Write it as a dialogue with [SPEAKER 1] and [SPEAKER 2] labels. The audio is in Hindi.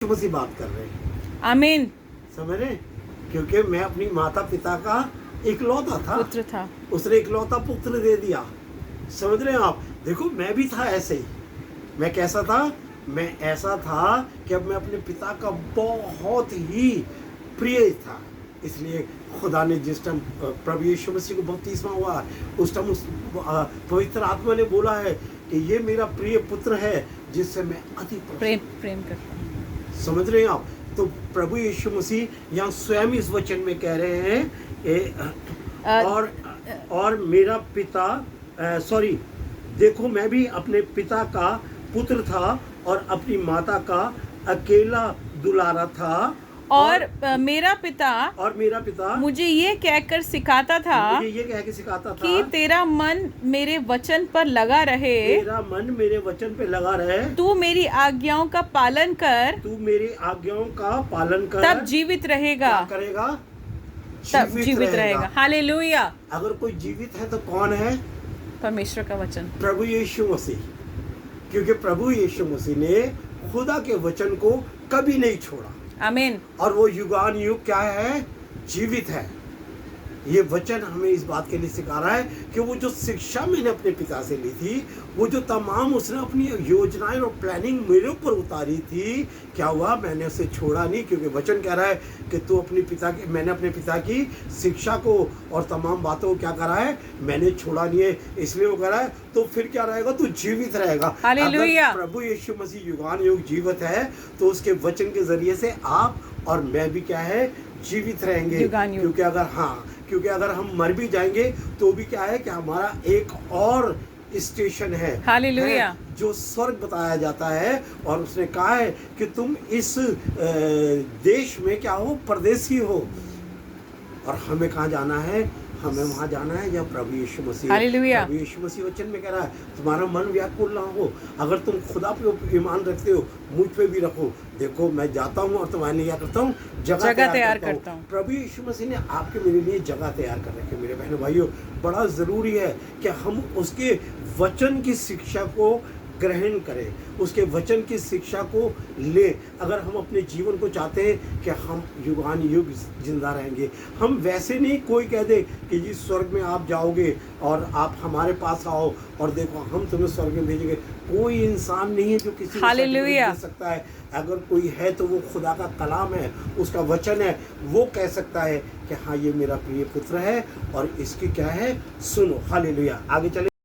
[SPEAKER 1] मसीह बात कर रहे हैं।
[SPEAKER 2] आमीन।
[SPEAKER 1] समझ रहे? क्योंकि मैं अपनी माता पिता का इकलौता था,
[SPEAKER 2] पुत्र था।
[SPEAKER 1] उसने इकलौता पुत्र दे दिया। समझ रहे हैं आप? देखो मैं भी था ऐसे ही। मैं कैसा था? मैं ऐसा था कि अब मैं अपने पिता का बहुत ही प्रिय था। इसलिए खुदा ने जिस टाइम प्रभु यीशु मसीह को बपतिस्मा हुआ, उस टाइम उस पवित्र आत्मा ने बोला है कि ये मेरा प्रिय पुत्र है जिससे मैं अति
[SPEAKER 2] प्रेम करता हूँ।
[SPEAKER 1] समझ रहे हैं आप? तो प्रभु यीशु मसीह यहाँ स्वयं इस वचन में कह रहे हैं और मेरा पिता सॉरी देखो मैं भी अपने पिता का पुत्र था और अपनी माता का अकेला दुलारा था
[SPEAKER 2] और मेरा पिता मुझे ये कहकर सिखाता था कि तेरा मन मेरे वचन पर लगा रहे, तू मेरी आज्ञाओं का पालन कर, तब जीवित रहेगा।
[SPEAKER 1] क्या करेगा?
[SPEAKER 2] तब जीवित रहेगा। हालेलुया।
[SPEAKER 1] अगर कोई जीवित है तो कौन है?
[SPEAKER 2] परमेश्वर का वचन,
[SPEAKER 1] प्रभु यीशु मसीह। क्योंकि प्रभु यीशु मसीह ने खुदा के वचन को कभी नहीं छोड़ा।
[SPEAKER 2] आमीन।
[SPEAKER 1] और वो युगान युग क्या है? जीवित है। ये वचन हमें इस बात के लिए सिखा रहा है कि वो जो शिक्षा मैंने अपने पिता से ली थी, वो जो तमाम उसने अपनी योजनाएं और प्लानिंग मेरे ऊपर उतारी थी, क्या हुआ? मैंने उसे छोड़ा नहीं। क्योंकि वचन कह रहा है कि मैंने अपने पिता की शिक्षा को और तमाम बातों को क्या करा है? मैंने छोड़ा नहीं है। इसलिए वो कह रहा है तो फिर क्या रहेगा? तू जीवित रहेगा।
[SPEAKER 2] हालेलुया।
[SPEAKER 1] प्रभु यीशु मसीह युगान युग जीवित है तो उसके वचन के जरिए से आप और मैं भी क्या है? जीवित रहेंगे। क्योंकि अगर हम मर भी जाएंगे तो भी क्या है कि हमारा एक और स्टेशन है,
[SPEAKER 2] हालेलुया,
[SPEAKER 1] जो स्वर्ग बताया जाता है। और उसने कहा है कि तुम इस देश में क्या हो? परदेसी हो। और हमें कहाँ जाना है? हमें वहाँ जाना है जहाँ प्रभु यीशु मसीह।
[SPEAKER 2] हालेलुया।
[SPEAKER 1] प्रभु यीशु मसीह वचन में कह रहा है तुम्हारा मन व्याकुल ना हो। अगर तुम खुदा पे ईमान रखते हो, मुझ पे भी रखो। देखो मैं जाता हूँ और तुम्हारे लिए क्या करता हूँ? जगह तैयार करता हूँ। प्रभु यीशु मसीह ने आपके मेरे लिए जगह तैयार कर रखी है। मेरे बहनों भाइयों, बड़ा ज़रूरी है कि हम उसके वचन की शिक्षा को ग्रहण करें, उसके वचन की शिक्षा को ले। अगर हम अपने जीवन को चाहते हैं कि हम युगान युग जिंदा रहेंगे, हम वैसे नहीं कोई कह दे कि जी स्वर्ग में आप जाओगे और आप हमारे पास आओ और देखो हम तुम्हें स्वर्ग में भेजेंगे। कोई इंसान नहीं है जो किसी को सर्टिफिकेट दे सकता है। अगर कोई है तो वो खुदा का कलाम है, उसका वचन है। वो कह सकता है कि हाँ ये मेरा प्रिय पुत्र है और इसकी क्या है? सुनो। हालेलुया। आगे चले।